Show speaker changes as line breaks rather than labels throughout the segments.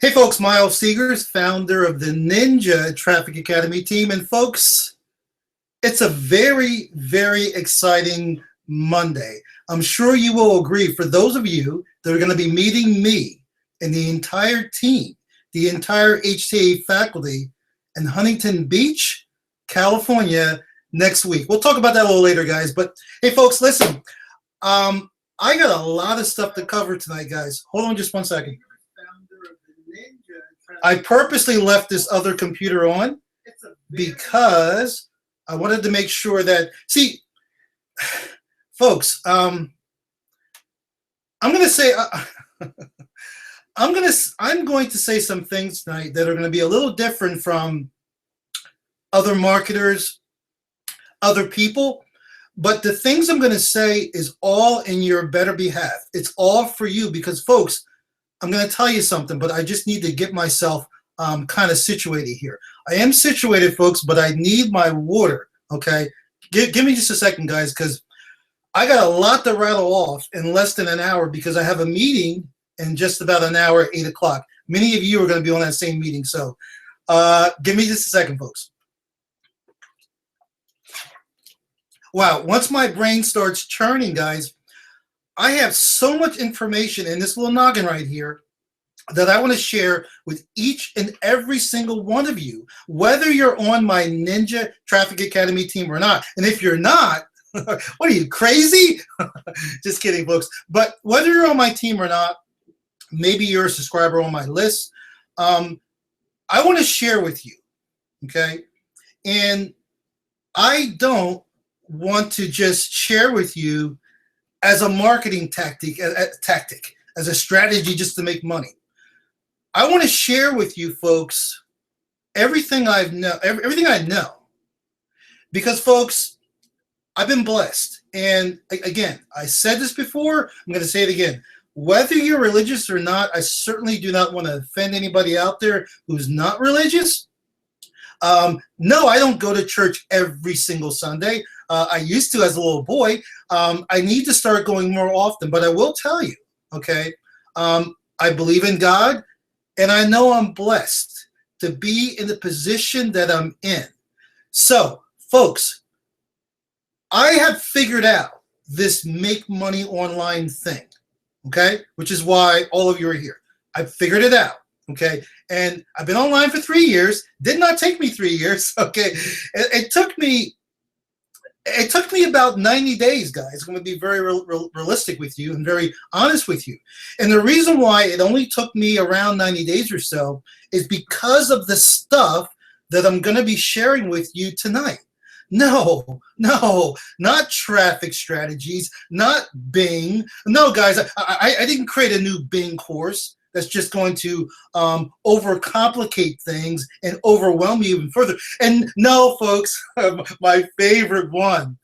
Hey folks, Miles Seegers, founder of the Ninja Traffic Academy team. And folks, it's a very, very exciting Monday. I'm sure you will agree, for those of you that are going to be meeting me and the entire team, the entire HTA faculty in Huntington Beach, California next week. We'll talk about that a little later, guys. But hey folks, listen, I got a lot of stuff to cover tonight, guys. Hold on just one second. I purposely left this other computer on because I wanted to make sure that, see, folks, I'm going to say, I'm going to say some things tonight that are going to be a little different from other marketers, other people, but the things I'm going to say is all in your better behalf. It's all for you because, folks, I'm going to tell you something, but I just need to get myself kind of situated here. I am situated, folks, but I need my water, okay? Give me just a second, guys, because I got a lot to rattle off in less than an hour because I have a meeting in just about an hour at 8 o'clock. Many of you are going to be on that same meeting, so give me just a second, folks. Wow, once my brain starts churning, guys, I have so much information in this little noggin right here that I want to share with each and every single one of you, whether you're on my Ninja Traffic Academy team or not. And if you're not, what are you, crazy? Just kidding, folks. But whether you're on my team or not, maybe you're a subscriber on my list, I want to share with you, okay? And I don't want to just share with you as a marketing tactic, as a strategy just to make money. I want to share with you folks everything I know, because folks, I've been blessed. And again, I said this before, I'm going to say it again. Whether you're religious or not, I certainly do not want to offend anybody out there who's not religious. No, I don't go to church every single Sunday. I used to as a little boy. I need to start going more often, but I will tell you, okay, I believe in God, and I know I'm blessed to be in the position that I'm in. So, folks, I have figured out this make money online thing, okay, which is why all of you are here. I figured it out. Okay, and I've been online for 3 years. Did not take me 3 years. Okay, it took me about 90 days, guys. I'm going to be very realistic with you and very honest with you. And the reason why it only took me around 90 days or so is because of the stuff that I'm going to be sharing with you tonight. No, not traffic strategies, not Bing. No, guys, I didn't create a new Bing course that's just going to overcomplicate things and overwhelm you even further. And no, folks, my favorite one.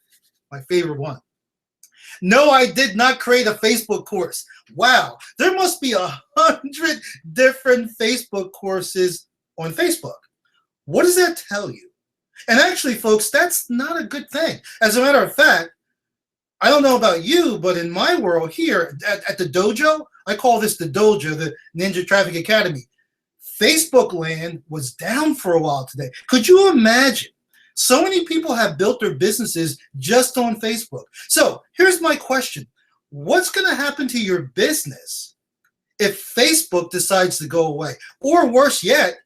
No, I did not create a Facebook course. Wow, there must be 100 different Facebook courses on Facebook. What does that tell you? And actually, folks, that's not a good thing. As a matter of fact, I don't know about you, but in my world here at the dojo, I call this the dojo, the Ninja Traffic Academy. Facebook land was down for a while today. Could you imagine? So many people have built their businesses just on Facebook. So here's my question. What's going to happen to your business if Facebook decides to go away? Or worse yet,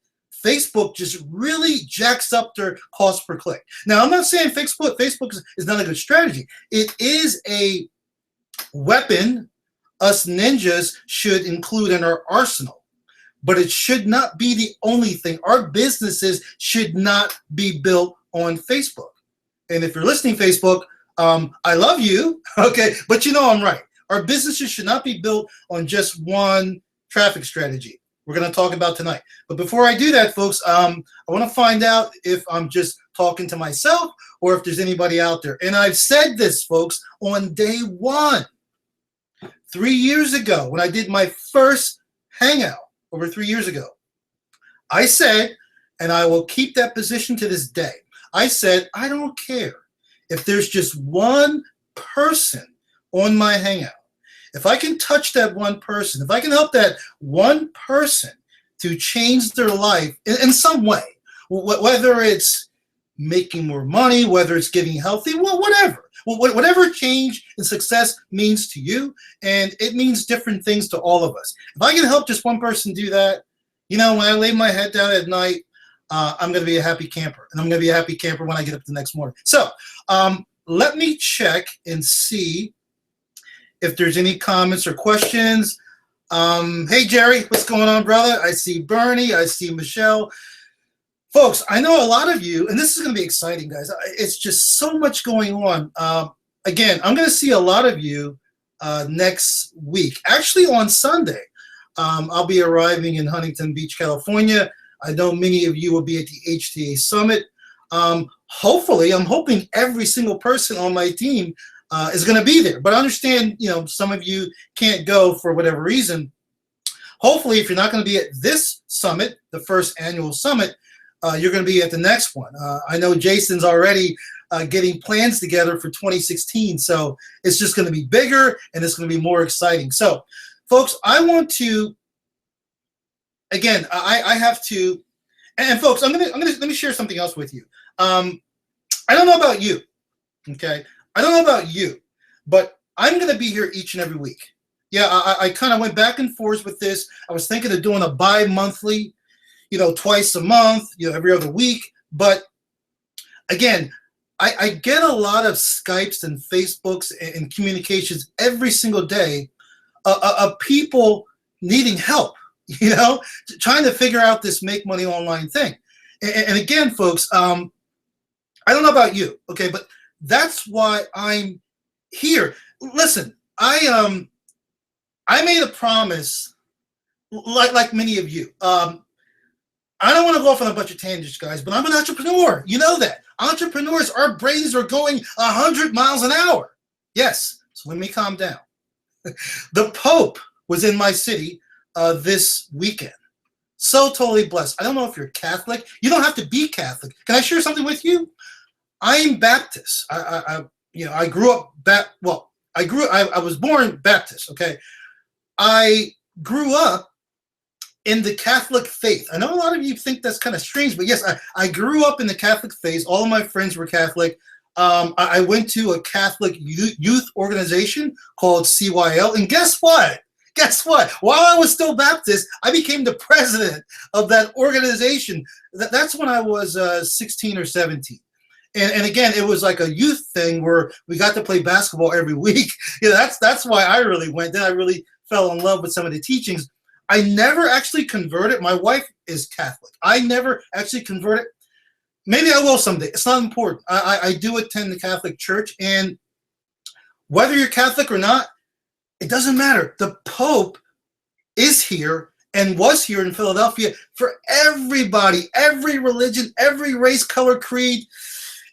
Facebook just really jacks up their cost per click. Now, I'm not saying Facebook is not a good strategy. It is a weapon us ninjas should include in our arsenal, but it should not be the only thing. Our businesses should not be built on Facebook. And if you're listening, Facebook, I love you, okay, but you know I'm right. Our businesses should not be built on just one traffic strategy. We're going to talk about tonight. But before I do that, folks, I want to find out if I'm just talking to myself or if there's anybody out there. And I've said this, folks, on day one. 3 years ago, when I did my first Hangout over 3 years ago, I said, and I will keep that position to this day, I said, I don't care if there's just one person on my Hangout. If I can touch that one person, if I can help that one person to change their life in some way, whether it's making more money, whether it's getting healthy, well, whatever. Whatever change and success means to you, and it means different things to all of us. If I can help just one person do that, when I lay my head down at night, I'm going to be a happy camper, and I'm going to be a happy camper when I get up the next morning. So let me check and see if there's any comments or questions. Hey, Jerry, what's going on, brother? I see Bernie. I see Michelle. Folks, I know a lot of you, and this is going to be exciting, guys. It's just so much going on. Again, I'm going to see a lot of you next week. Actually, on Sunday, I'll be arriving in Huntington Beach, California. I know many of you will be at the HTA Summit. Hopefully, I'm hoping every single person on my team is going to be there. But I understand, some of you can't go for whatever reason. Hopefully, if you're not going to be at this summit, the first annual summit, you're going to be at the next one. I know Jason's already getting plans together for 2016, so it's just going to be bigger and it's going to be more exciting. So, folks, I want to, again, I have to, and folks, let me share something else with you. I don't know about you, okay? I don't know about you, but I'm going to be here each and every week. Yeah, I kind of went back and forth with this. I was thinking of doing a bi-monthly, twice a month, every other week. But again, I get a lot of Skypes and Facebooks and communications every single day of people needing help, trying to figure out this make money online thing. And again, folks, I don't know about you, okay, but that's why I'm here. Listen, I made a promise, like many of you. I don't want to go off on a bunch of tangents, guys, but I'm an entrepreneur. You know that. Entrepreneurs, our brains are going 100 miles an hour. Yes, so let me calm down. The Pope was in my city this weekend. So totally blessed. I don't know if you're Catholic. You don't have to be Catholic. Can I share something with you? I'm Baptist. I grew up I was born Baptist, okay? I grew up in the Catholic faith. I know a lot of you think that's kind of strange, but yes, I grew up in the Catholic faith. All of my friends were Catholic. I went to a Catholic youth organization called CYL, and guess what? While I was still Baptist, I became the president of that organization. That's when I was 16 or 17. And again, it was like a youth thing where we got to play basketball every week. That's why I really went. Then I really fell in love with some of the teachings. I never actually converted. My wife is Catholic. I never actually converted. Maybe I will someday. It's not important. I do attend the Catholic Church, and whether you're Catholic or not, it doesn't matter. The Pope is here and was here in Philadelphia for everybody, every religion, every race, color, creed.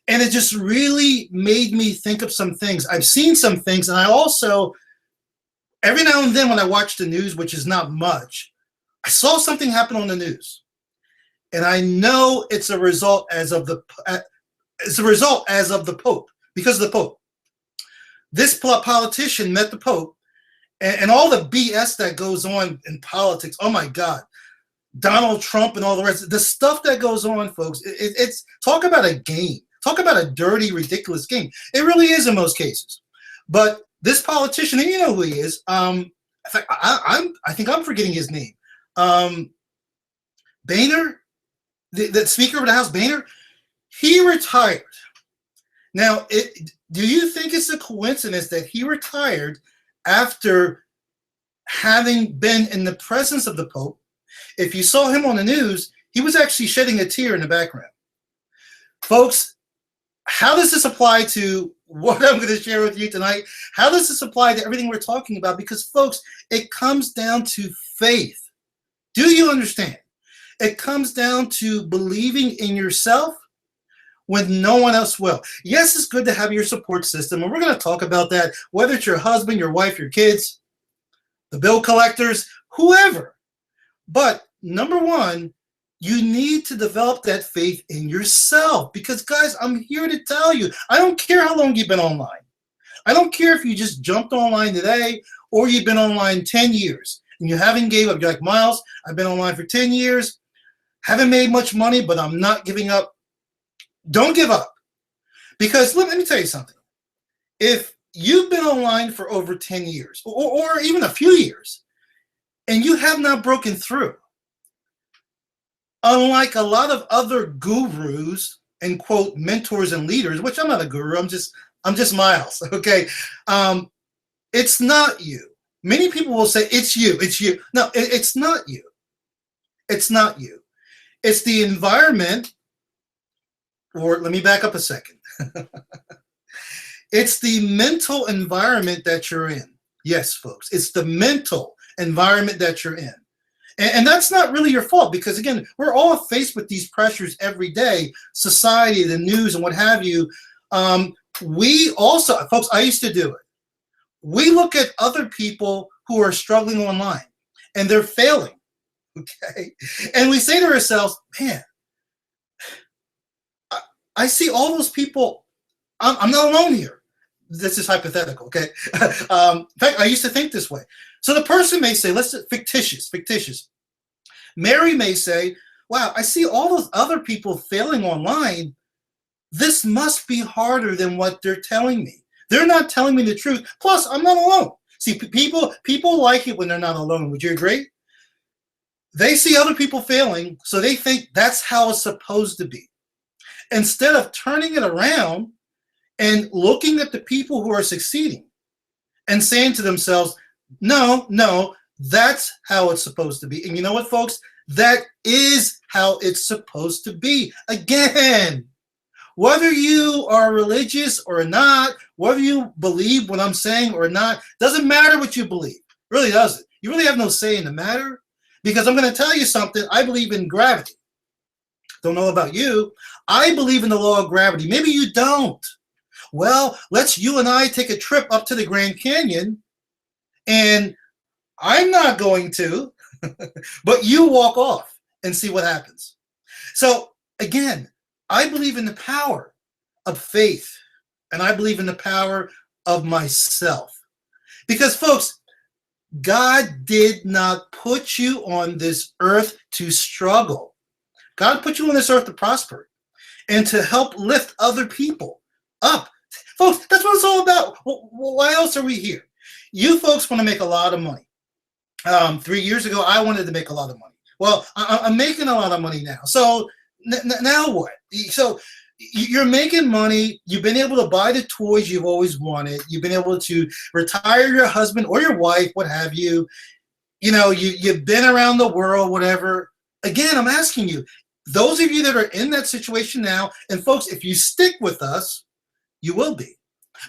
And it just really made me think of some things. I've seen some things, and I also, every now and then when I watch the news, which is not much, I saw something happen on the news. And I know it's a result as of the Pope, because of the Pope. This politician met the Pope, and all the BS that goes on in politics, oh my God, Donald Trump and all the rest, the stuff that goes on, folks, it's talk about a game. Talk about a dirty, ridiculous game. It really is in most cases. But this politician, and you know who he is. In fact, I think I'm forgetting his name. Boehner, the Speaker of the House, Boehner, he retired. Now, do you think it's a coincidence that he retired after having been in the presence of the Pope? If you saw him on the news, he was actually shedding a tear in the background. Folks, how does this apply to what I'm going to share with you tonight? How does this apply to everything we're talking about? Because, folks, it comes down to faith. Do you understand? It comes down to believing in yourself when no one else will. Yes, it's good to have your support system, and we're going to talk about that, whether it's your husband, your wife, your kids, the bill collectors, whoever. But number one, you need to develop that faith in yourself because, guys, I'm here to tell you, I don't care how long you've been online. I don't care if you just jumped online today or you've been online 10 years. and you haven't gave up. You're like, Miles, I've been online for 10 years, haven't made much money, but I'm not giving up. Don't give up. Because let me tell you something. If you've been online for over 10 years or even a few years, and you have not broken through, unlike a lot of other gurus and quote mentors and leaders, which I'm not a guru, I'm just Miles, okay? It's not you. Many people will say it's you, it's you. No, it's not you. It's not you. It's the environment, or let me back up a second. It's the mental environment that you're in. Yes, folks, it's the mental environment that you're in. And that's not really your fault, because again, we're all faced with these pressures every day, society, the news, and what have you. We also, folks, I used to do it. We look at other people who are struggling online and they're failing, okay? And we say to ourselves, man, I see all those people. I'm not alone here. This is hypothetical, okay? In fact, I used to think this way. So the person may say, let's say fictitious. Mary may say, wow, I see all those other people failing online. This must be harder than what they're telling me. They're not telling me the truth. Plus, I'm not alone. See, people like it when they're not alone. Would you agree? They see other people failing, so they think that's how it's supposed to be. Instead of turning it around and looking at the people who are succeeding and saying to themselves, no, that's how it's supposed to be. And you know what, folks? That is how it's supposed to be. Again, whether you are religious or not, whether you believe what I'm saying or not, doesn't matter what you believe. It really doesn't. You really have no say in the matter, because I'm going to tell you something. I believe in gravity. Don't know about you. I believe in the law of gravity. Maybe you don't. Well, let's you and I take a trip up to the Grand Canyon, and I'm not going to, but you walk off and see what happens. So again, I believe in the power of faith, and I believe in the power of myself. Because folks, God did not put you on this earth to struggle. God put you on this earth to prosper and to help lift other people up. Folks, that's what it's all about. Why else are we here? You folks want to make a lot of money. 3 years ago, I wanted to make a lot of money. Well, I'm making a lot of money now. So now what? So you're making money. You've been able to buy the toys you've always wanted. You've been able to retire your husband or your wife, what have you. You know, you've been around the world, whatever. Again, I'm asking you, those of you that are in that situation now, and folks, if you stick with us, you will be.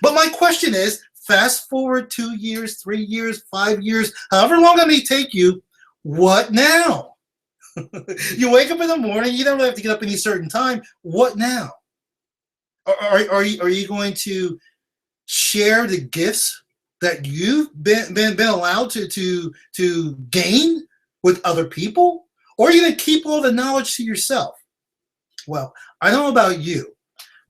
But my question is, fast forward 2 years, 3 years, 5 years, however long it may take you, what now? You wake up in the morning, you don't really have to get up any certain time. What now? Are you going to share the gifts that you've been allowed to gain with other people? Or are you going to keep all the knowledge to yourself? Well, I don't know about you,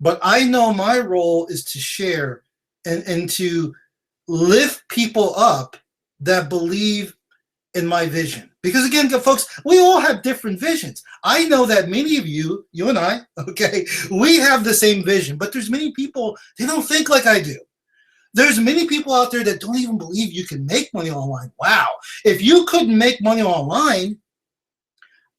but I know my role is to share and to lift people up that believe in my vision. Because again, folks, we all have different visions. I know that many of you and I, okay, we have the same vision, but there's many people, they don't think like I do. There's many people out there that don't even believe you can make money online. Wow. If you couldn't make money online,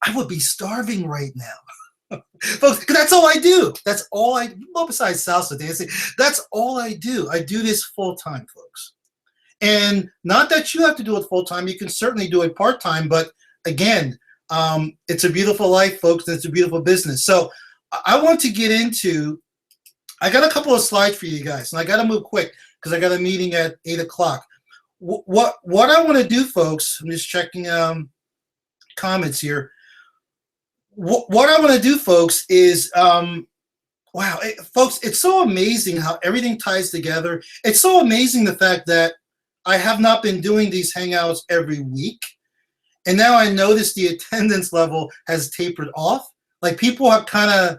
I would be starving right now. Folks, that's all I do. That's all I do. Well, besides salsa dancing, that's all I do. I do this full time, folks. And not that you have to do it full time. You can certainly do it part time. But again, it's a beautiful life, folks. And it's a beautiful business. So I want to get into. I got a couple of slides for you guys, and I got to move quick because I got a meeting at 8 o'clock. What I want to do, folks? I'm just checking comments here. What I want to do, folks, is wow, folks, it's so amazing how everything ties together. It's so amazing the fact that I have not been doing these Hangouts every week. And now I notice the attendance level has tapered off. Like people have kind of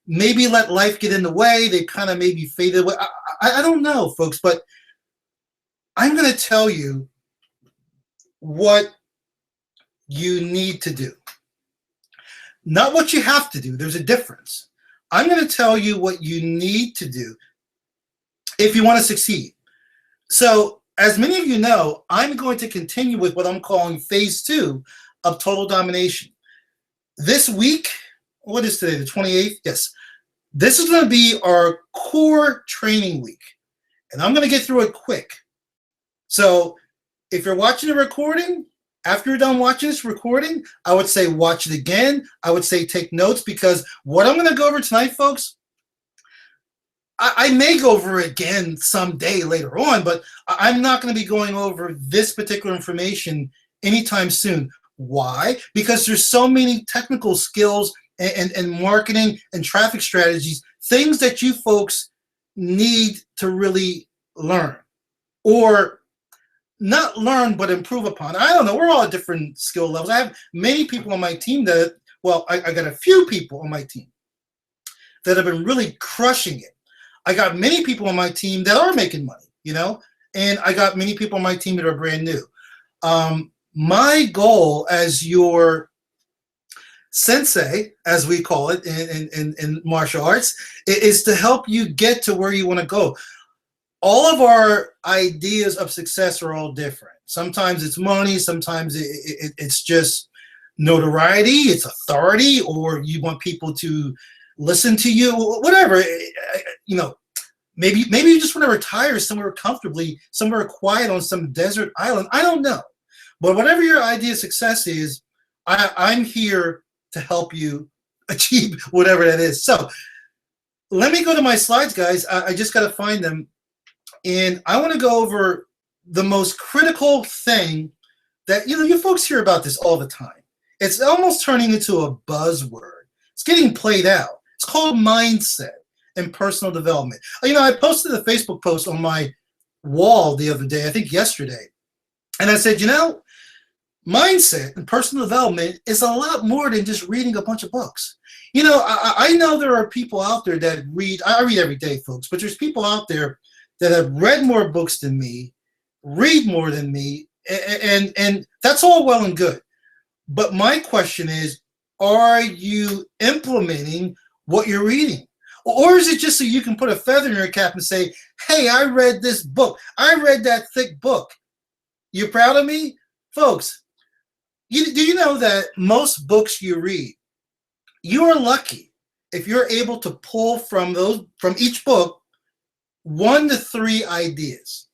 maybe let life get in the way. They kind of maybe faded away. I don't know, folks, but I'm going to tell you, what you need to do, not what you have to do. There's a difference. I'm going to tell you what you need to do if you want to succeed. So, as many of you know, I'm going to continue with what I'm calling phase 2 of total domination. This week, what is today, the 28th? Yes. This is going to be our core training week, and I'm going to get through it quick. So, if you're watching the recording, after you're done watching this recording, I would say watch it again. I would say take notes, because what I'm going to go over tonight, folks, I may go over it again someday later on, but I'm not going to be going over this particular information anytime soon. Why? Because there's so many technical skills and marketing and traffic strategies, things that you folks need to really learn, or not learn, but improve upon. I don't know. We're all at different skill levels. I have many people on my team that, well, I got a few people on my team that have been really crushing it. I got many people on my team that are making money, you know, and I got many people on my team that are brand new. My goal as your sensei, as we call it in martial arts, is to help you get to where you want to go. All of our ideas of success are all different. Sometimes it's money, sometimes it's just notoriety, it's authority, or you want people to listen to you, whatever. You know, maybe you just want to retire somewhere comfortably, somewhere quiet on some desert island. I don't know. But whatever your idea of success is, I'm here to help you achieve whatever that is. So let me go to my slides, guys. I just got to find them. And I want to go over the most critical thing that, you know, you folks hear about this all the time. It's almost turning into a buzzword. It's getting played out. It's called mindset and personal development. You know, I posted a Facebook post on my wall the other day, I think yesterday. And I said, you know, mindset and personal development is a lot more than just reading a bunch of books. You know, I know there are people out there that read. I read every day, folks, but there's people out there that have read more books than me, read more than me, and that's all well and good. But my question is, are you implementing what you're reading? Or is it just so you can put a feather in your cap and say, hey, I read this book. I read that thick book. You proud of me? Folks, do you know that most books you read, you are lucky if you're able to pull from each book 1 to 3 ideas.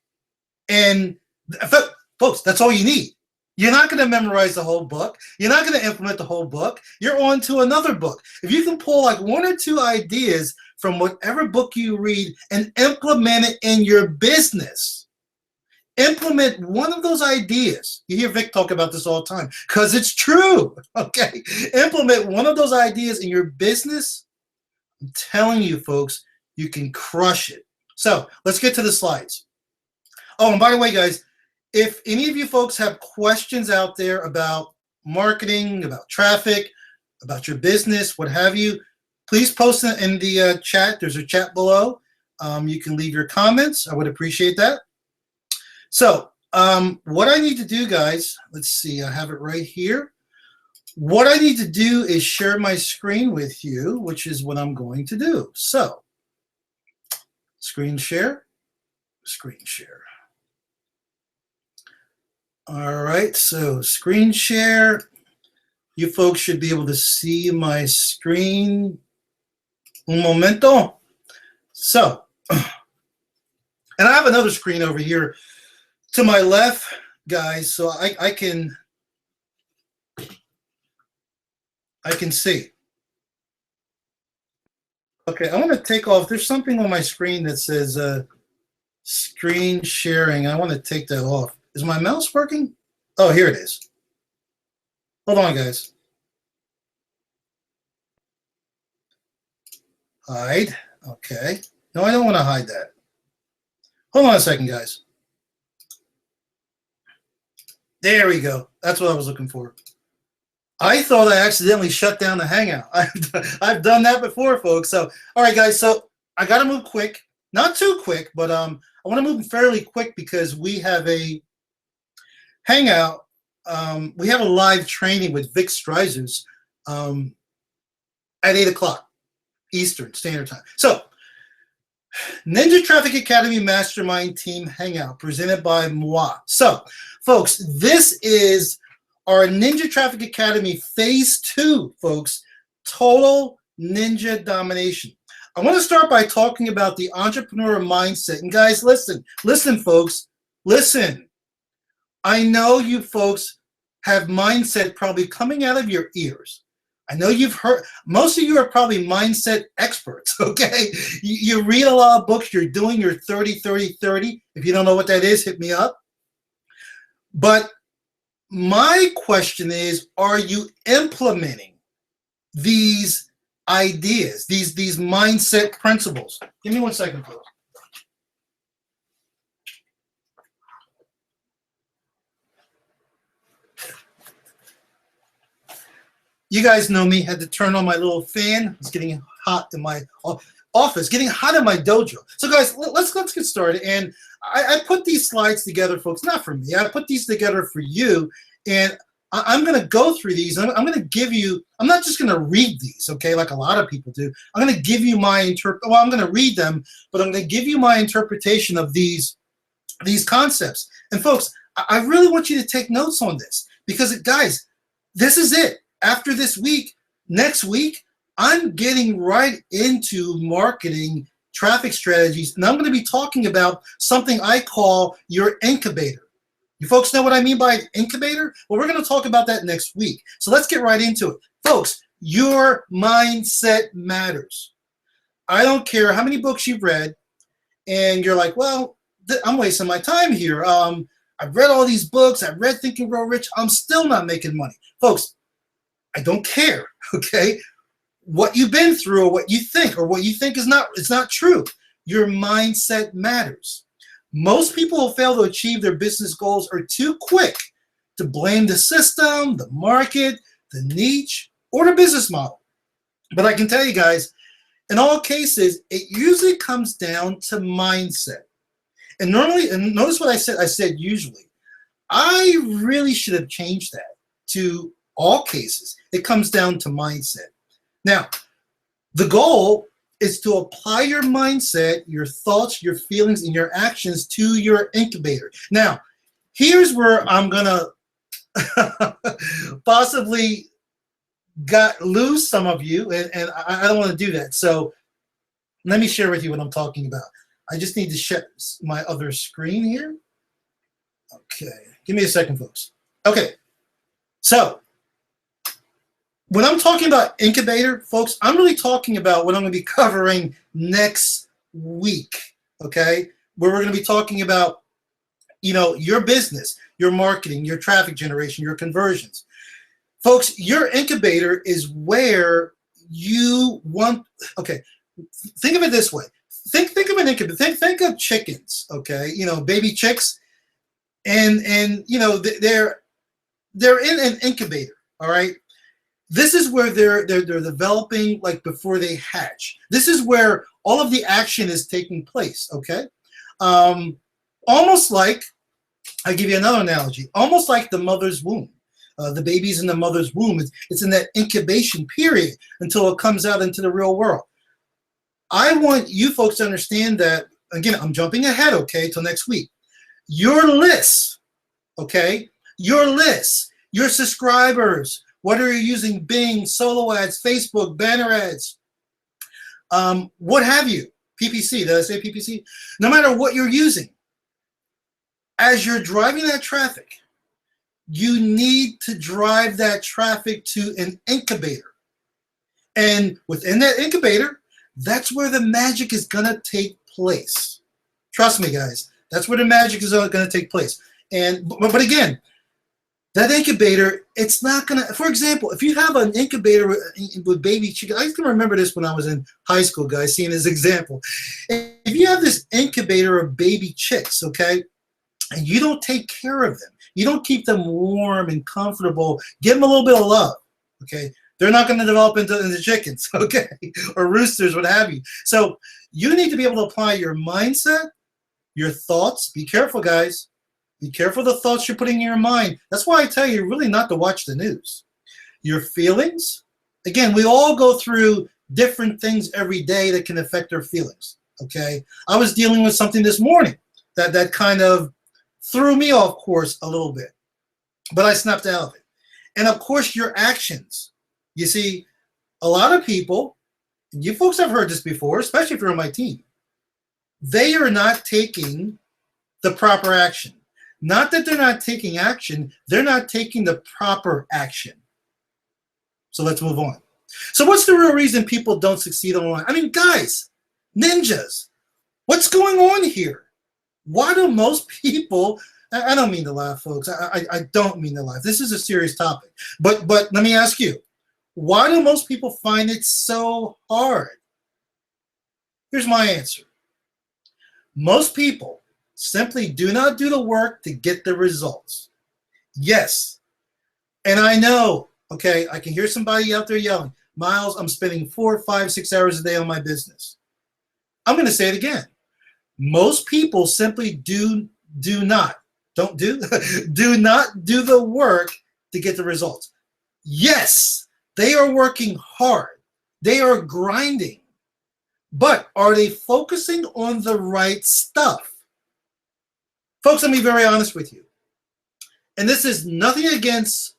And folks, that's all you need. You're not going to memorize the whole book. You're not going to implement the whole book. You're on to another book. If you can pull like 1 or 2 ideas from whatever book you read and implement it in your business, implement one of those ideas. You hear Vic talk about this all the time because it's true. Okay. Implement one of those ideas in your business. I'm telling you, folks, you can crush it. So let's get to the slides. Oh, and by the way, guys, if any of you folks have questions out there about marketing, about traffic, about your business, what have you, please post it in the chat. There's a chat below. You can leave your comments. I would appreciate that. So what I need to do, guys, let's see, I have it right here. What I need to do is share my screen with you, which is what I'm going to do. So screen share, screen share. All right, so screen share. You folks should be able to see my screen. Un momento. So, and I have another screen over here to my left, guys, so I can see. Okay, I want to take off. There's something on my screen that says screen sharing. I want to take that off. Is my mouse working? Oh, here it is. Hold on, guys. Hide. Okay. No, I don't want to hide that. Hold on a second, guys. There we go. That's what I was looking for. I thought I accidentally shut down the Hangout. I've done that before, folks. So, all right, guys. So I got to move quick. Not too quick, but I want to move fairly quick because we have a Hangout we have a live training with Vic Streisers at 8 o'clock Eastern Standard Time. So, Ninja Traffic Academy Mastermind Team Hangout presented by Moi. So, folks, this is our Ninja Traffic Academy Phase 2, folks. Total Ninja Domination. I want to start by talking about the entrepreneur mindset. And guys, listen, folks, listen. I know you folks have mindset probably coming out of your ears. I know you've heard, most of you are probably mindset experts, okay? You read a lot of books, you're doing your 30-30-30. If you don't know what that is, hit me up. But my question is, are you implementing these ideas, these mindset principles? Give me 1 second, please. You guys know me, had to turn on my little fan. It's getting hot in my office, getting hot in my dojo. So guys, let's get started. And I put these slides together, folks, not for me. I put these together for you. And I'm going to go through these. I'm going to give you, I'm not just going to read these, okay, like a lot of people do. I'm going to give you my well, I'm going to read them, but I'm going to give you my interpretation of these concepts. And folks, I really want you to take notes on this because, guys, this is it. After this week, next week, I'm getting right into marketing traffic strategies, and I'm going to be talking about something I call your incubator. You folks know what I mean by incubator? Well, we're going to talk about that next week. So let's get right into it. Folks, your mindset matters. I don't care how many books you've read, and you're like, well, I'm wasting my time here. I've read all these books. I've read Think and Grow Rich. I'm still not making money. Folks, I don't care, okay? What you've been through or what you think is not, it's not true. Your mindset matters. Most people who fail to achieve their business goals are too quick to blame the system, the market, the niche, or the business model. But I can tell you guys, in all cases, it usually comes down to mindset. And normally, and notice what I said usually. I really should have changed that to all cases. It comes down to mindset. Now, the goal is to apply your mindset, your thoughts, your feelings, and your actions to your incubator. Now, here's where I'm gonna possibly lose some of you, and I don't want to do that. So let me share with you what I'm talking about. I just need to share my other screen here. Okay, give me a second, folks. Okay, so when I'm talking about incubator, folks, I'm really talking about what I'm going to be covering next week, okay? Where we're going to be talking about, your business, your marketing, your traffic generation, your conversions. Folks, your incubator is where you want, okay, think of it this way. Think of an incubator. Think of chickens, okay? Baby chicks, and they're in an incubator, all right? This is where they're developing, like before they hatch. This is where all of the action is taking place, okay? Almost like, I'll give you another analogy, almost like the mother's womb. The baby's in the mother's womb. It's in that incubation period until it comes out into the real world. I want you folks to understand that, again, I'm jumping ahead, okay, till next week. Your list, okay, your subscribers, whether you're using Bing, solo ads, Facebook, banner ads, what have you, PPC, did I say PPC? No matter what you're using, as you're driving that traffic, you need to drive that traffic to an incubator. And within that incubator, that's where the magic is going to take place. Trust me, guys, that's where the magic is going to take place. But again, that incubator, it's not going to, for example, if you have an incubator with baby chickens, I can remember this when I was in high school, guys, seeing this example. If you have this incubator of baby chicks, okay, and you don't take care of them, you don't keep them warm and comfortable, give them a little bit of love, okay, they're not going to develop into chickens, okay, or roosters, what have you. So you need to be able to apply your mindset, your thoughts, be careful, guys, Be careful the thoughts you're putting in your mind. That's why I tell you really not to watch the news. Your feelings, again, we all go through different things every day that can affect our feelings, okay? I was dealing with something this morning that kind of threw me off course a little bit, but I snapped out of it. And of course, your actions. You see, a lot of people, and you folks have heard this before, especially if you're on my team, they are not taking the proper action. Not that they're not taking action, they're not taking the proper action. So let's move on. So what's the real reason people don't succeed online? I mean, guys, ninjas, what's going on here? Why do most people, I don't mean to laugh, folks. I don't mean to laugh. This is a serious topic. But let me ask you, why do most people find it so hard? Here's my answer. Most people simply do not do the work to get the results. Yes. And I know, okay, I can hear somebody out there yelling, Miles, I'm spending 4, 5, 6 hours a day on my business. I'm going to say it again. Most people simply do not do the work to get the results. Yes, they are working hard. They are grinding. But are they focusing on the right stuff? Folks, let me be very honest with you. And this is nothing against,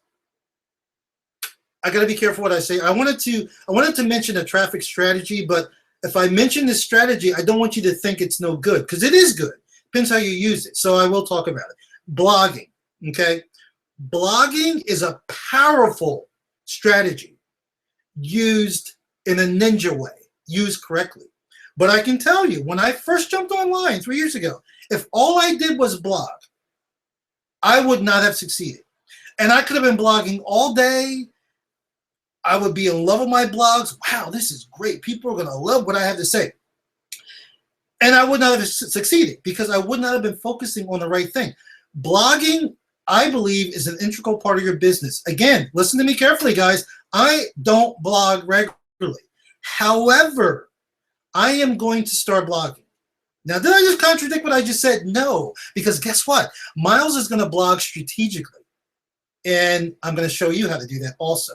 I got to be careful what I say. I wanted to mention a traffic strategy, but if I mention this strategy, I don't want you to think it's no good, because it is good. Depends how you use it. So I will talk about it. Blogging, okay? Blogging is a powerful strategy used in a ninja way, used correctly. But I can tell you, when I first jumped online 3 years ago, if all I did was blog, I would not have succeeded. And I could have been blogging all day. I would be in love with my blogs. Wow, this is great. People are going to love what I have to say. And I would not have succeeded because I would not have been focusing on the right thing. Blogging, I believe, is an integral part of your business. Again, listen to me carefully, guys. I don't blog regularly. However, I am going to start blogging. Now, did I just contradict what I just said? No, because guess what? Miles is going to blog strategically, and I'm going to show you how to do that also.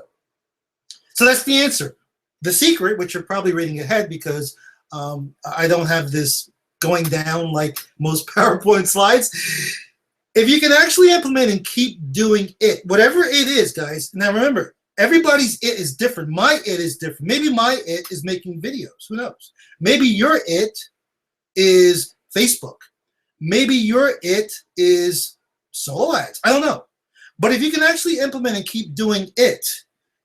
So that's the answer. The secret, which you're probably reading ahead because I don't have this going down like most PowerPoint slides. If you can actually implement and keep doing it, whatever it is, guys. Now remember, everybody's it is different. My it is different. Maybe my it is making videos. Who knows? Maybe your it is Facebook. Maybe your it is solo ads. I don't know. But if you can actually implement and keep doing it,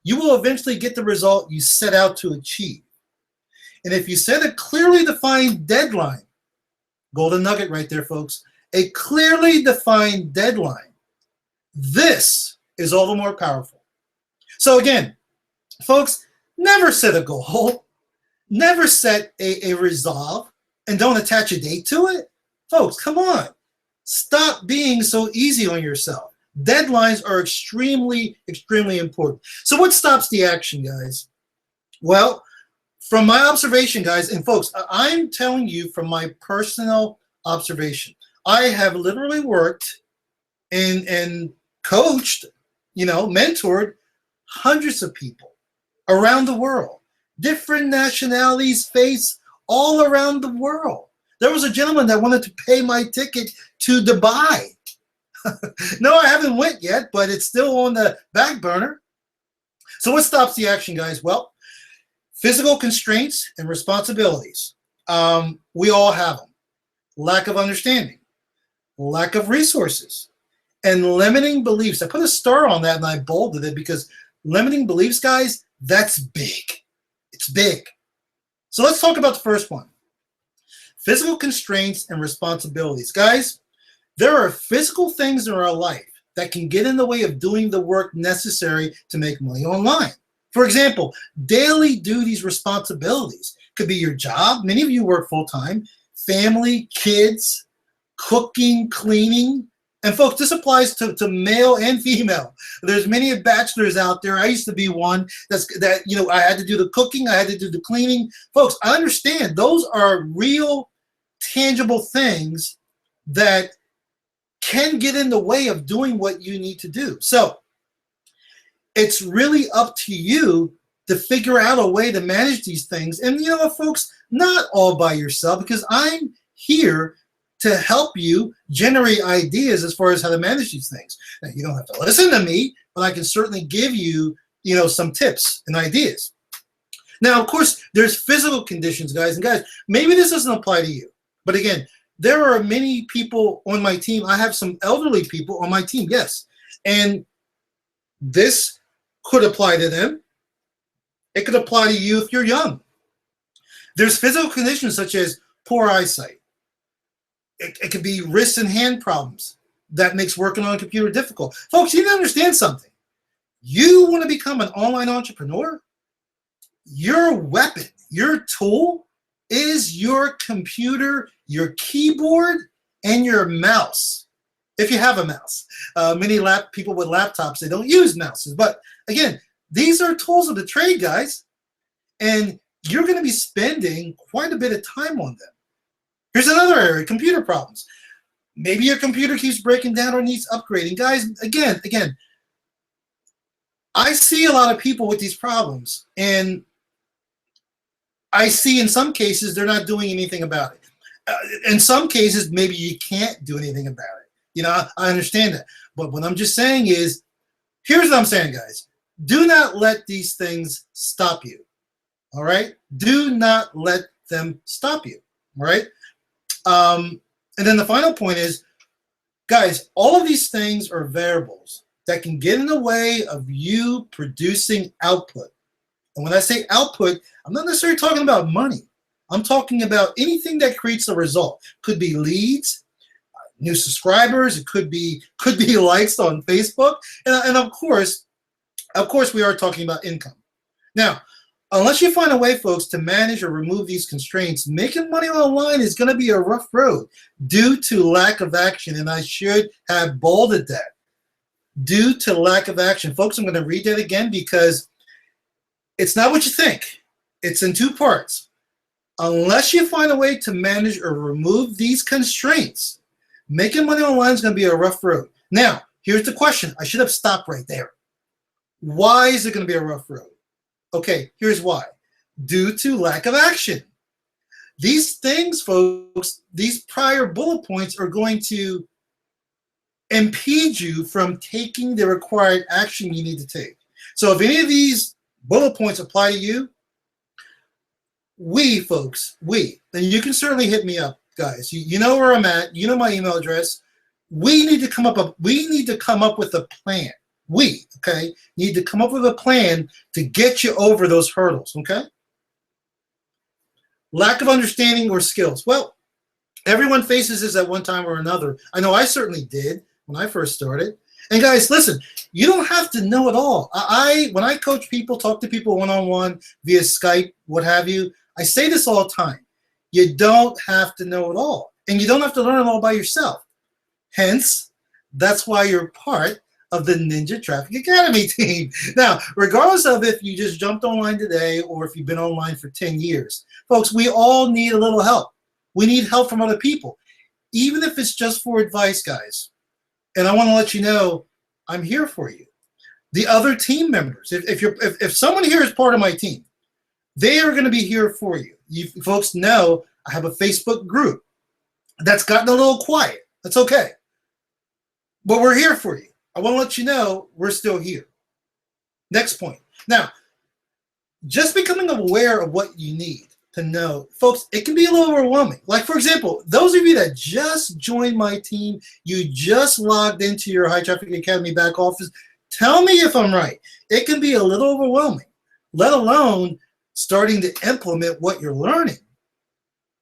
you will eventually get the result you set out to achieve. And if you set a clearly defined deadline, golden nugget right there, folks, a clearly defined deadline, this is all the more powerful. So again, folks, never set a goal, never set a resolve, and don't attach a date to it. Folks, come on. Stop being so easy on yourself. Deadlines are extremely, extremely important. So what stops the action, guys? Well, from my observation, guys, and folks, I'm telling you from my personal observation. I have literally worked and coached, mentored hundreds of people around the world, different nationalities, faiths, all around the world. There was a gentleman that wanted to pay my ticket to Dubai. No, I haven't went yet, but it's still on the back burner. So what stops the action, guys? Well, physical constraints and responsibilities. We all have them. Lack of understanding, lack of resources, and limiting beliefs. I put a star on that and I bolded it because limiting beliefs, guys, that's big. It's big. So let's talk about the first one. Physical constraints and responsibilities. Guys, there are physical things in our life that can get in the way of doing the work necessary to make money online. For example, daily duties, responsibilities. Could be your job. Many of you work full-time. Family, kids, cooking, cleaning. And folks, this applies to male and female. There's many bachelors out there. I used to be one I had to do the cooking, I had to do the cleaning. Folks, I understand those are real, tangible things that can get in the way of doing what you need to do. So it's really up to you to figure out a way to manage these things. And you know what, folks, not all by yourself, because I'm here to help you generate ideas as far as how to manage these things. Now, you don't have to listen to me, but I can certainly give you, some tips and ideas. Now, of course, there's physical conditions, guys. And guys, maybe this doesn't apply to you. But again, there are many people on my team. I have some elderly people on my team, yes. And this could apply to them. It could apply to you if you're young. There's physical conditions such as poor eyesight. It could be wrist and hand problems that makes working on a computer difficult. Folks, you need to understand something. You want to become an online entrepreneur? Your weapon, your tool is your computer, your keyboard, and your mouse. If you have a mouse. Many people with laptops, they don't use mouses. But again, these are tools of the trade, guys. And you're going to be spending quite a bit of time on them. Here's another area, computer problems. Maybe your computer keeps breaking down or needs upgrading. Guys, again, I see a lot of people with these problems, and I see in some cases they're not doing anything about it. In some cases, maybe you can't do anything about it. I understand that. But what I'm just saying is, here's what I'm saying, guys. Do not let these things stop you. All right? Do not let them stop you. All right? And then the final point is, guys, all of these things are variables that can get in the way of you producing output. And when I say output, I'm not necessarily talking about money. I'm talking about anything that creates a result. Could be leads, new subscribers. It could be likes on Facebook. And of course, we are talking about income. Now, unless you find a way, folks, to manage or remove these constraints, making money online is going to be a rough road due to lack of action. And I should have bolded that. Due to lack of action. Folks, I'm going to read that again because it's not what you think. It's in two parts. Unless you find a way to manage or remove these constraints, making money online is going to be a rough road. Now, here's the question. I should have stopped right there. Why is it going to be a rough road? Okay, here's why. Due to lack of action. These things, folks, these prior bullet points are going to impede you from taking the required action you need to take. So if any of these bullet points apply to you, then you can certainly hit me up, guys. You know where I'm at. You know my email address. We need to come up with a plan. Need to come up with a plan to get you over those hurdles, okay? Lack of understanding or skills. Well, everyone faces this at one time or another. I know I certainly did when I first started. And guys, listen, you don't have to know it all. When I coach people, talk to people one-on-one via Skype, what have you, I say this all the time. You don't have to know it all. And you don't have to learn it all by yourself. Hence, that's why you're part of the Ninja Traffic Academy team. Now, regardless of if you just jumped online today or if you've been online for 10 years, folks, we all need a little help. We need help from other people, even if it's just for advice, guys. And I want to let you know, I'm here for you. The other team members, if someone here is part of my team, they are going to be here for you. You folks know I have a Facebook group that's gotten a little quiet. That's okay. But we're here for you. I want to let you know we're still here. Next point. Now, just becoming aware of what you need to know, folks, it can be a little overwhelming. Like, for example, those of you that just joined my team, you just logged into your High Traffic Academy back office, tell me if I'm right. It can be a little overwhelming, let alone starting to implement what you're learning.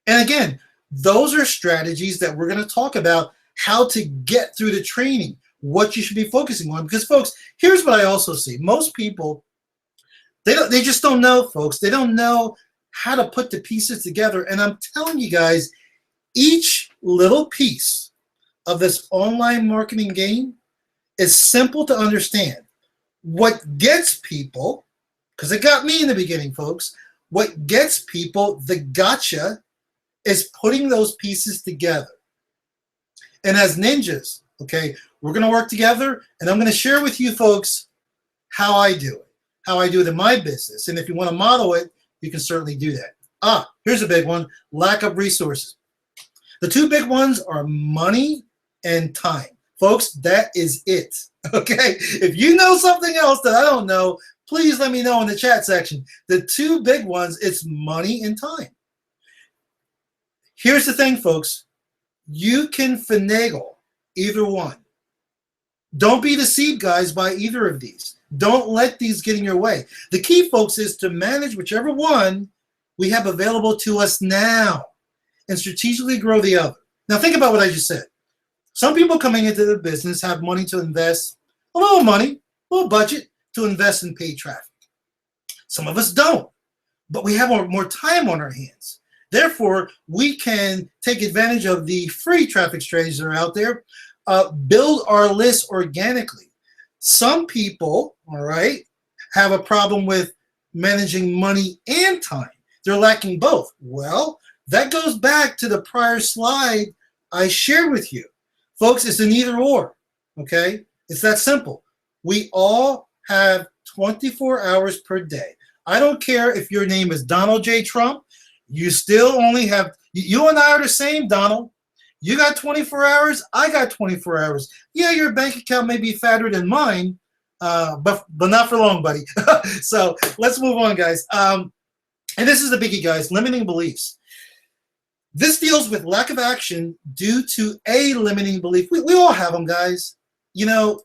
And again, those are strategies that we're going to talk about, how to get through the training, what you should be focusing on. Because, folks, here's what I also see. Most people, they just don't know, folks. They don't know how to put the pieces together. And I'm telling you guys, each little piece of this online marketing game is simple to understand. What gets people, because it got me in the beginning, folks, what gets people, the gotcha, is putting those pieces together. And as ninjas, Okay, we're going to work together, and I'm going to share with you folks how I do it, how I do it in my business. And if you want to model it, you can certainly do that. Here's a big one: lack of resources. The two big ones are money and time. Folks, that is it. Okay, if you know something else that I don't know, please let me know in the chat section. The two big ones, it's money and time. Here's the thing, folks. You can finagle either one. Don't be deceived, guys, by either of these. Don't let these get in your way. The key, folks, is to manage whichever one we have available to us now and strategically grow the other. Now, think about what I just said. Some people coming into the business have money to invest, a little money, a little budget to invest in paid traffic. Some of us don't, but we have more time on our hands. Therefore, we can take advantage of the free traffic strategies that are out there, build our list organically. Some people, all right, have a problem with managing money and time. They're lacking both. Well, that goes back to the prior slide I shared with you. Folks, it's an either or, okay? It's that simple. We all have 24 hours per day. I don't care if your name is Donald J. Trump. You still only have, you and I are the same, Donald. You got 24 hours. I got 24 hours. Yeah, your bank account may be fatter than mine, but not for long, buddy. So let's move on, guys. And this is the biggie, guys, limiting beliefs. This deals with lack of action due to a limiting belief. We all have them, guys. You know,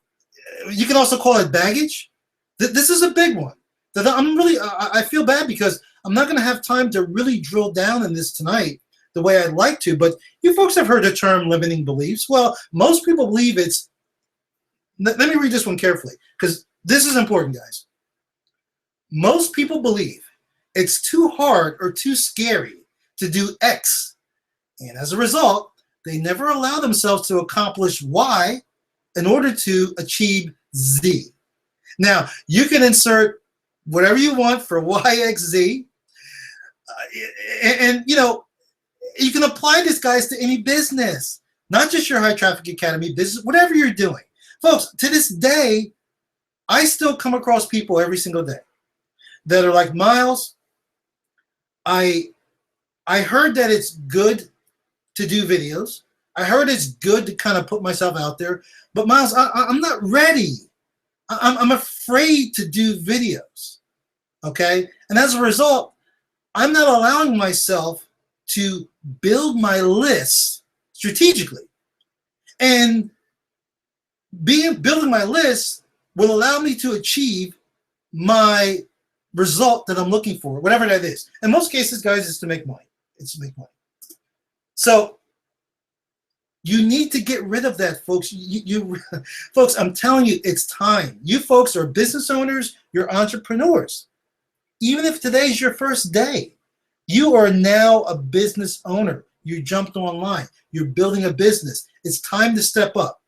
you can also call it baggage. This is a big one. I feel bad because I'm not going to have time to really drill down in this tonight the way I'd like to, but you folks have heard the term limiting beliefs. Well, most people believe it's, let me read this one carefully because this is important, guys. Most people believe it's too hard or too scary to do X. And as a result, they never allow themselves to accomplish Y in order to achieve Z. Now, you can insert whatever you want for YXZ. And you know, you can apply this, guys, to any business, not just your High Traffic Academy business, whatever you're doing. Folks, to this day, I still come across people every single day that are like, Miles, I heard that it's good to do videos. I heard it's good to kind of put myself out there, but Miles, I'm not ready. I'm afraid to do videos, okay? And as a result, I'm not allowing myself to build my list strategically. And building my list will allow me to achieve my result that I'm looking for, whatever that is. In most cases, guys, it's to make money. It's to make money. So you need to get rid of that, folks. Folks, I'm telling you, it's time. You folks are business owners, you're entrepreneurs. Even if today's your first day, you are now a business owner. You jumped online. You're building a business. It's time to step up.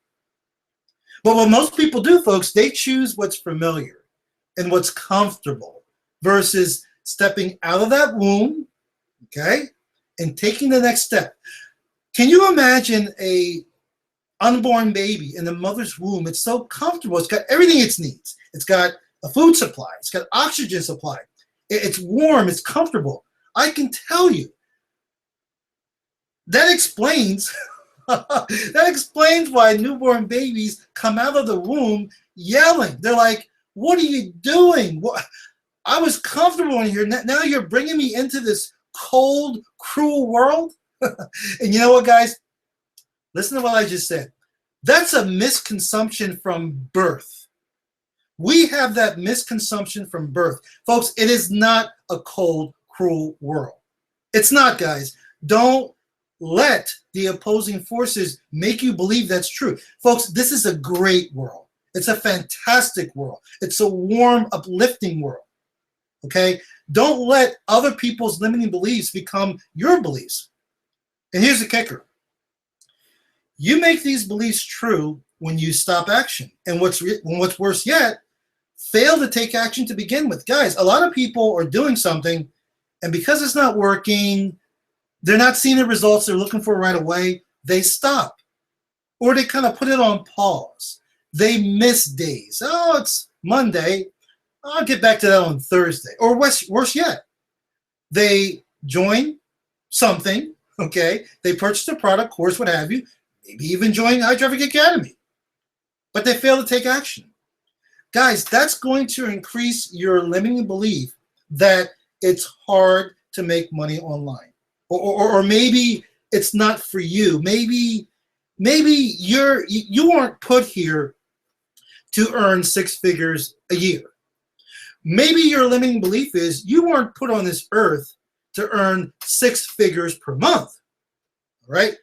But what most people do, folks, they choose what's familiar and what's comfortable versus stepping out of that womb, okay, and taking the next step. Can you imagine a unborn baby in the mother's womb? It's so comfortable. It's got everything it needs. It's got a food supply. It's got oxygen supply. It's warm. It's comfortable. I can tell you that explains that explains why newborn babies come out of the womb yelling. They're like, "What are you doing? What? I was comfortable in here. Now you're bringing me into this cold, cruel world." And you know what, guys? Listen to what I just said. That's a misconception from birth. We have that misconception from birth. Folks, it is not a cold, cruel world. It's not, guys. Don't let the opposing forces make you believe that's true. Folks, this is a great world. It's a fantastic world. It's a warm, uplifting world. Okay? Don't let other people's limiting beliefs become your beliefs. And here's the kicker. You make these beliefs true when you stop action. And what's worse yet, fail to take action to begin with. Guys, a lot of people are doing something, and because it's not working, they're not seeing the results they're looking for right away, they stop. or they kind of put it on pause. They miss days. Oh, it's Monday. I'll get back to that on Thursday. Or worse yet, they join something, okay? They purchase a product, course, what have you, maybe even join High Traffic Academy, but they fail to take action. Guys, that's going to increase your limiting belief that it's hard to make money online. Or maybe it's not for you. Maybe you aren't put here to earn 6 figures a year. Maybe your limiting belief is you weren't put on this earth to earn 6 figures per month. All right?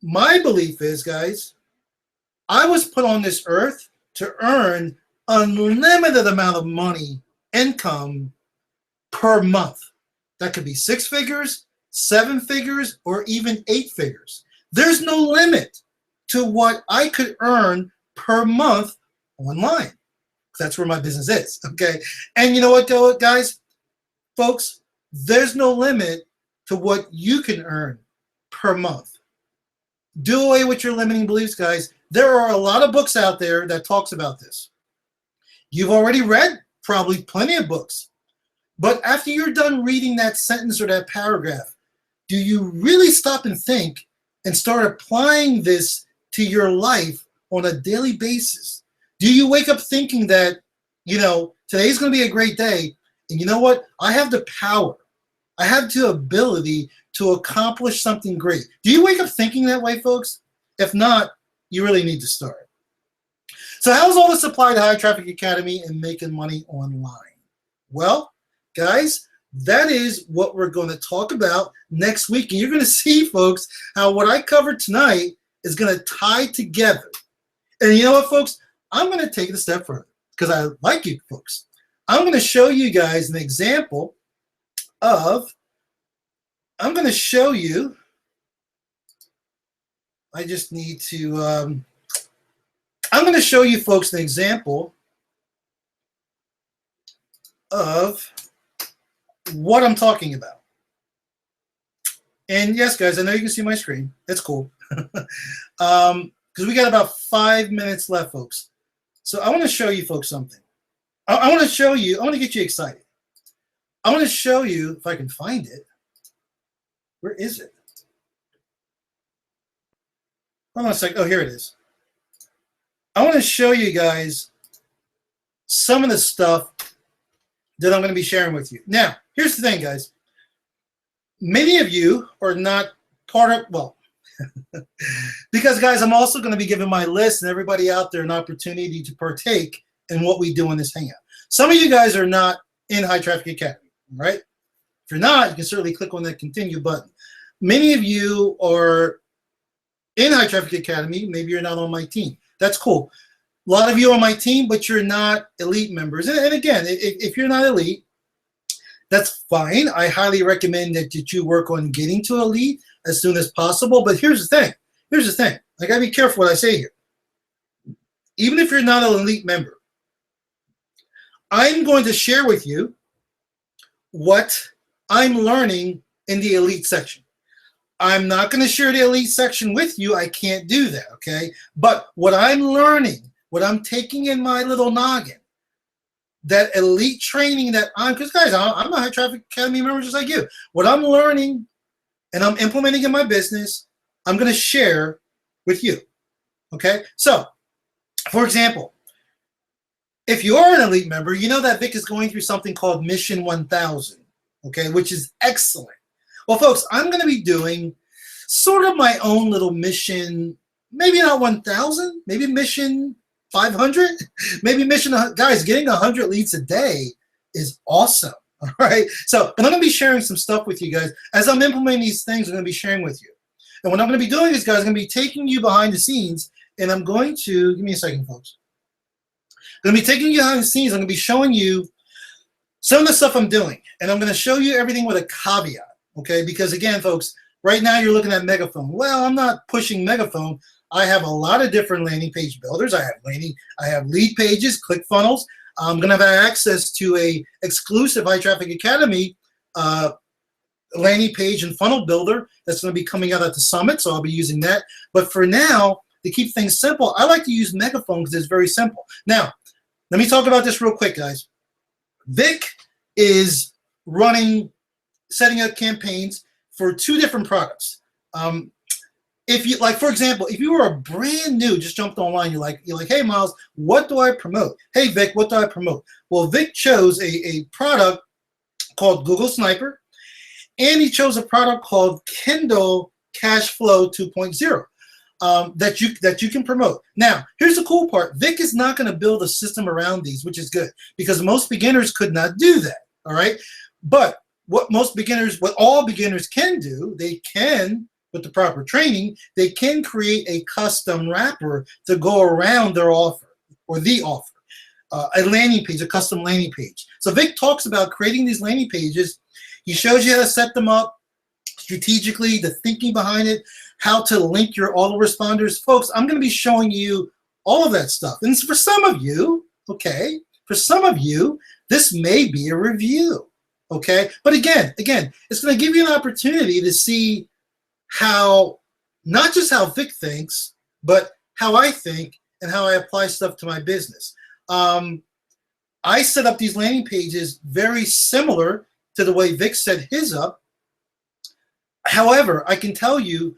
My belief is, guys, I was put on this earth to earn unlimited amount of money, income per month. That could be 6 figures, 7 figures, or even 8 figures. There's no limit to what I could earn per month online. That's where my business is, okay? And you know what, guys? Folks, there's no limit to what you can earn per month. Do away with your limiting beliefs, guys. There are a lot of books out there that talks about this. You've already read probably plenty of books. But after you're done reading that sentence or that paragraph, do you really stop and think and start applying this to your life on a daily basis? Do you wake up thinking that, today's going to be a great day, and you know what? I have the power. I have the ability to accomplish something great. Do you wake up thinking that way, folks? If not, you really need to start. So how does all this apply to High Traffic Academy and making money online? Well, guys, that is what we're going to talk about next week. And you're going to see, folks, how what I covered tonight is going to tie together. And you know what, folks? I'm going to take it a step further because I like you, folks. I'm going to show you guys an example of, I'm going to show you, I just need to, I'm going to show you folks an example of what I'm talking about. And yes, guys, I know you can see my screen. It's cool. Because we got about 5 minutes left, folks. So I want to show you folks something. I want to get you excited. I want to show you, if I can find it. Where is it? Hold on a second. Oh, here it is. I want to show you guys some of the stuff that I'm going to be sharing with you. Now, here's the thing, guys. Many of you are not part of, well, because, guys, I'm also going to be giving my list and everybody out there an opportunity to partake in what we do in this Hangout. Some of you guys are not in High Traffic Academy, right? If you're not, you can certainly click on that continue button. Many of you are in High Traffic Academy. Maybe you're not on my team. That's cool. A lot of you are on my team, but you're not elite members. And again, if you're not elite, that's fine. I highly recommend that you work on getting to elite as soon as possible. But here's the thing. I got to be careful what I say here. Even if you're not an elite member, I'm going to share with you what I'm learning in the elite section. I'm not going to share the elite section with you. I can't do that, okay? But what I'm learning, what I'm taking in my little noggin, that elite training that because guys, I'm a High Traffic Academy member just like you. What I'm learning and I'm implementing in my business, I'm going to share with you, okay? So, for example, if you are an elite member, you know that Vic is going through something called Mission 1000, okay, which is excellent. Well, folks, I'm going to be doing sort of my own little mission, maybe not 1,000, maybe mission 500, maybe mission, guys, getting 100 leads a day is awesome, all right? So, but I'm going to be sharing some stuff with you guys. As I'm implementing these things, I'm going to be sharing with you. And what I'm going to be doing is, guys, I'm going to be taking you behind the scenes, and I'm going to, give me a second, folks. I'm going to be taking you behind the scenes. I'm going to be showing you some of the stuff I'm doing, and I'm going to show you everything with a caveat. Okay, because again, folks, right now you're looking at Megaphone. Well, I'm not pushing Megaphone. I have a lot of different landing page builders. I have lead pages, ClickFunnels. I'm going to have access to a exclusive High Traffic Academy landing page and funnel builder that's going to be coming out at the summit, so I'll be using that. But for now, to keep things simple, I like to use Megaphone because it's very simple. Now, let me talk about this real quick, guys. Vic is setting up campaigns for 2 different products. If you like, for example, if you were a brand new, just jumped online, you're like, hey Miles, what do I promote? Hey Vic, what do I promote? Well, Vic chose a product called Google Sniper, and he chose a product called Kindle Cashflow 2.0 that you can promote. Now, here's the cool part. Vic is not going to build a system around these, which is good because most beginners could not do that. All right, but what all beginners can do, they can, with the proper training, they can create a custom wrapper to go around their offer or the offer, a landing page, a custom landing page. So Vic talks about creating these landing pages. He shows you how to set them up strategically, the thinking behind it, how to link your autoresponders. Folks, I'm going to be showing you all of that stuff. And for some of you, okay, this may be a review, okay? But again, it's going to give you an opportunity to see how, not just how Vic thinks, but how I think and how I apply stuff to my business. I set up these landing pages very similar to the way Vic set his up. However, I can tell you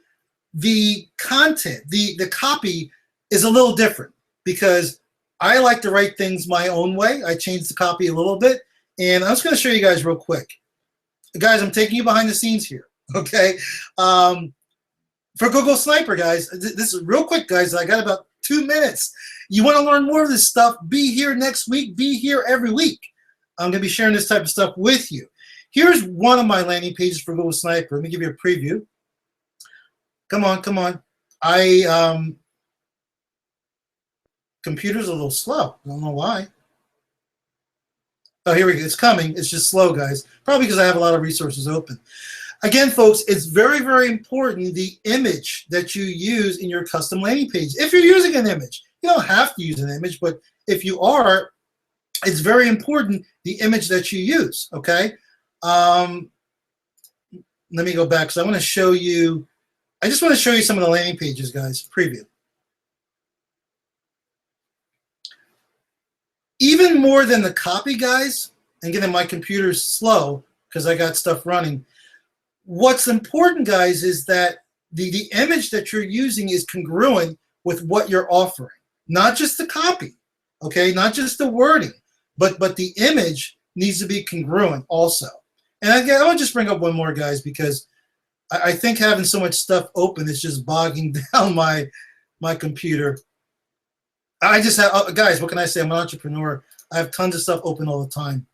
the content, the copy is a little different because I like to write things my own way. I changed the copy a little bit, and I'm just going to show you guys real quick. Guys, I'm taking you behind the scenes here, okay? For Google Sniper, guys, this is real quick, guys. I got about 2 minutes. You want to learn more of this stuff, be here next week. Be here every week. I'm going to be sharing this type of stuff with you. Here's one of my landing pages for Google Sniper. Let me give you a preview. Come on. Computer's a little slow. I don't know why. Oh, here we go. It's coming. It's just slow, guys. Probably because I have a lot of resources open. Again, folks, it's very, very important the image that you use in your custom landing page. If you're using an image, you don't have to use an image, but if you are, it's very important the image that you use, okay? Let me go back because I want to show you, I just want to show you some of the landing pages, guys. Preview. Even more than the copy, guys, and again, my computer's slow because I got stuff running. What's important, guys, is that the image that you're using is congruent with what you're offering. Not just the copy, okay? Not just the wording, but the image needs to be congruent also. And again, I want to just bring up one more, guys, because I think having so much stuff open is just bogging down my computer. I just have, guys, what can I say? I'm an entrepreneur. I have tons of stuff open all the time.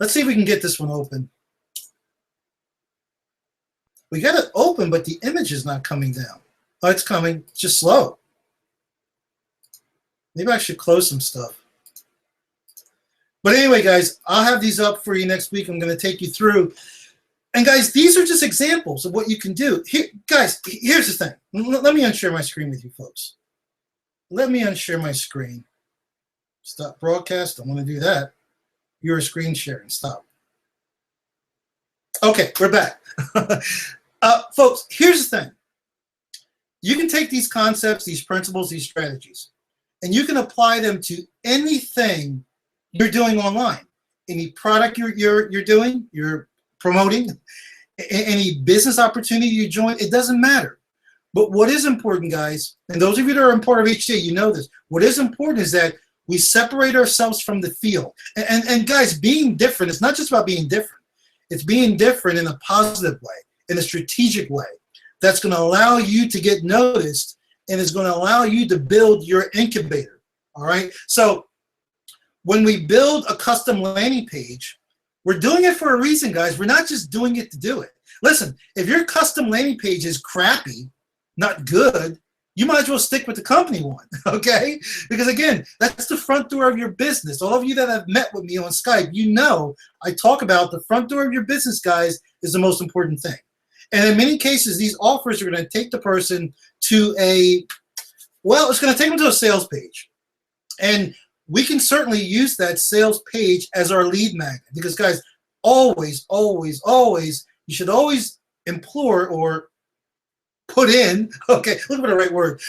Let's see if we can get this one open. We got it open, but the image is not coming down. Oh, it's coming. It's just slow. Maybe I should close some stuff. But anyway, guys, I'll have these up for you next week. I'm going to take you through. And, guys, these are just examples of what you can do. Here, guys, here's the thing. Let me unshare my screen with you, folks. Let me unshare my screen. Stop broadcast. Don't want to do that. You're screen sharing. Stop. Okay, we're back. Folks, here's the thing. You can take these concepts, these principles, these strategies, and you can apply them to anything you're doing online. Any product you're doing, you're promoting, any business opportunity you join, it doesn't matter. But what is important, guys, and those of you that are in part of HTA, you know this, what is important is that we separate ourselves from the field. And guys, being different, it's not just about being different. It's being different in a positive way, in a strategic way. That's going to allow you to get noticed and is going to allow you to build your incubator, all right? So when we build a custom landing page, we're doing it for a reason, guys. We're not just doing it to do it. Listen, if your custom landing page is crappy, not good, you might as well stick with the company one, okay? Because again, that's the front door of your business. All of you that have met with me on Skype, you know I talk about the front door of your business, guys, is the most important thing. And in many cases, these offers are going to take the person to it's going to take them to a sales page. And we can certainly use that sales page as our lead magnet. Because, guys, always, always, always, you should always implore or put in, okay, look for the right word,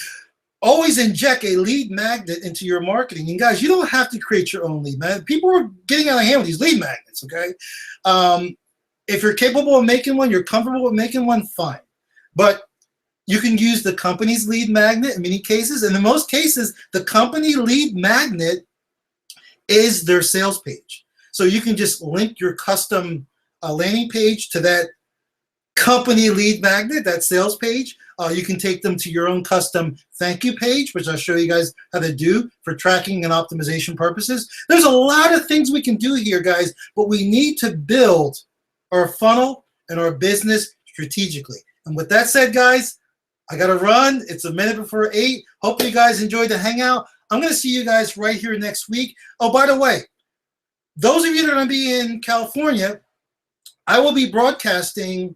always inject a lead magnet into your marketing. And guys, you don't have to create your own lead magnet. People are getting out of hand with these lead magnets, okay? If you're capable of making one, you're comfortable with making one, fine. But you can use the company's lead magnet in many cases. And in most cases, the company lead magnet is their sales page. So you can just link your custom landing page to that company lead magnet, that sales page. You can take them to your own custom thank you page, which I'll show you guys how to do for tracking and optimization purposes. There's a lot of things we can do here, guys, but we need to build our funnel and our business strategically. And with that said, guys, I got to run. It's a minute before 8. Hope you guys enjoyed the Hangout. I'm going to see you guys right here next week. Oh, by the way, those of you that are going to be in California, I will be broadcasting,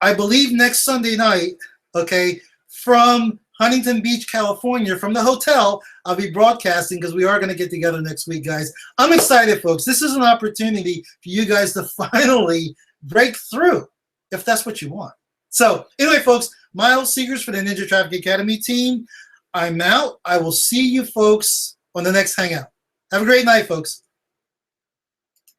I believe, next Sunday night, okay, from Huntington Beach, California, from the hotel. I'll be broadcasting because we are going to get together next week, guys. I'm excited, folks. This is an opportunity for you guys to finally break through, if that's what you want. So anyway, folks, Miles Seegers for the Ninja Traffic Academy team. I'm out. I will see you folks on the next Hangout. Have a great night, folks.